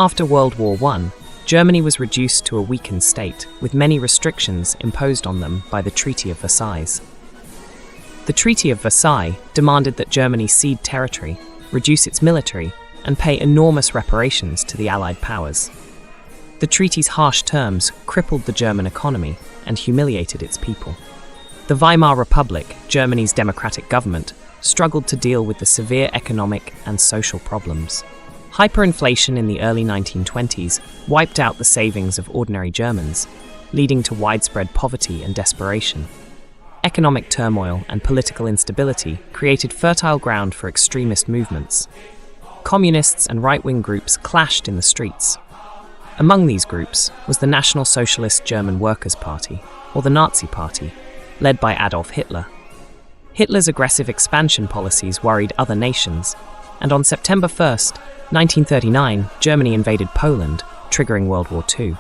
After World War I, Germany was reduced to a weakened state, with many restrictions imposed on them by the Treaty of Versailles. The Treaty of Versailles demanded that Germany cede territory, reduce its military, and pay enormous reparations to the Allied powers. The treaty's harsh terms crippled the German economy and humiliated its people. The Weimar Republic, Germany's democratic government, struggled to deal with the severe economic and social problems. Hyperinflation in the early 1920s wiped out the savings of ordinary Germans, leading to widespread poverty and desperation. Economic turmoil and political instability created fertile ground for extremist movements. Communists and right-wing groups clashed in the streets. Among these groups was the National Socialist German Workers' Party, or the Nazi Party, led by Adolf Hitler. Hitler's aggressive expansion policies worried other nations, and on September 1st, 1939, Germany invaded Poland, triggering World War II.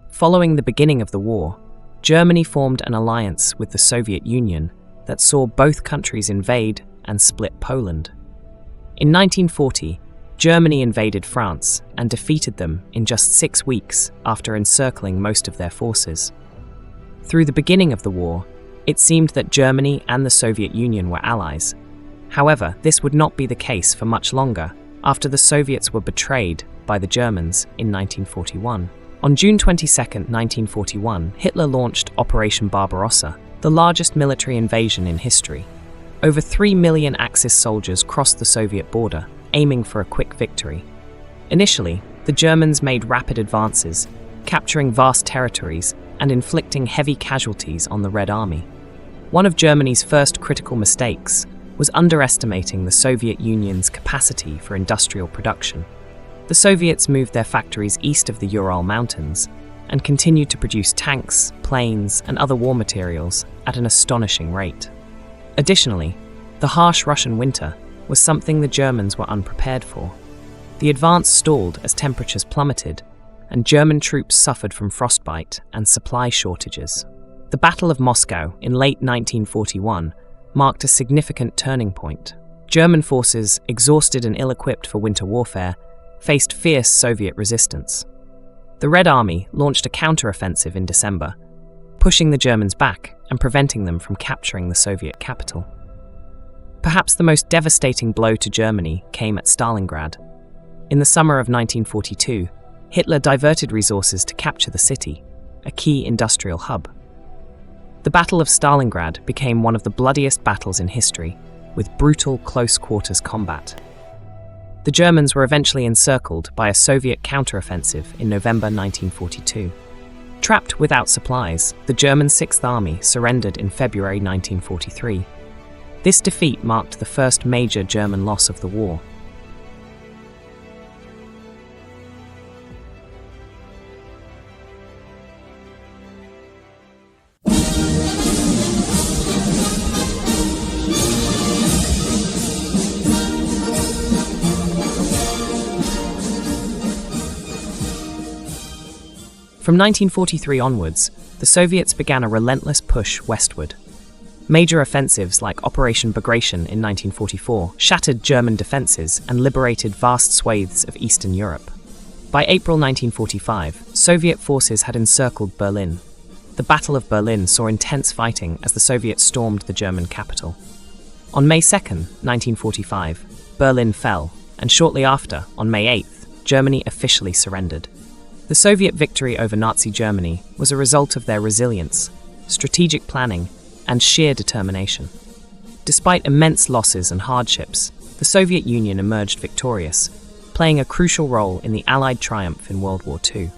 Following the beginning of the war, Germany formed an alliance with the Soviet Union that saw both countries invade and split Poland. In 1940, Germany invaded France and defeated them in just 6 weeks after encircling most of their forces. Through the beginning of the war, it seemed that Germany and the Soviet Union were allies. However, this would not be the case for much longer after the Soviets were betrayed by the Germans in 1941. On June 22, 1941, Hitler launched Operation Barbarossa, the largest military invasion in history. Over 3 million Axis soldiers crossed the Soviet border, aiming for a quick victory. Initially, the Germans made rapid advances, capturing vast territories and inflicting heavy casualties on the Red Army. One of Germany's first critical mistakes was underestimating the Soviet Union's capacity for industrial production. The Soviets moved their factories east of the Ural Mountains and continued to produce tanks, planes, and other war materials at an astonishing rate. Additionally, the harsh Russian winter was something the Germans were unprepared for. The advance stalled as temperatures plummeted, and German troops suffered from frostbite and supply shortages. The Battle of Moscow in late 1941 marked a significant turning point. German forces, exhausted and ill-equipped for winter warfare, faced fierce Soviet resistance. The Red Army launched a counter-offensive in December, pushing the Germans back and preventing them from capturing the Soviet capital. Perhaps the most devastating blow to Germany came at Stalingrad. In the summer of 1942, Hitler diverted resources to capture the city, a key industrial hub. The Battle of Stalingrad became one of the bloodiest battles in history, with brutal close-quarters combat. The Germans were eventually encircled by a Soviet counteroffensive in November 1942. Trapped without supplies, the German Sixth Army surrendered in February 1943. This defeat marked the first major German loss of the war. From 1943 onwards, the Soviets began a relentless push westward. Major offensives like Operation Bagration in 1944 shattered German defenses and liberated vast swathes of Eastern Europe. By April 1945, Soviet forces had encircled Berlin. The Battle of Berlin saw intense fighting as the Soviets stormed the German capital. On May 2, 1945, Berlin fell, and shortly after, on May 8, Germany officially surrendered. The Soviet victory over Nazi Germany was a result of their resilience, strategic planning, and sheer determination. Despite immense losses and hardships, the Soviet Union emerged victorious, playing a crucial role in the Allied triumph in World War II.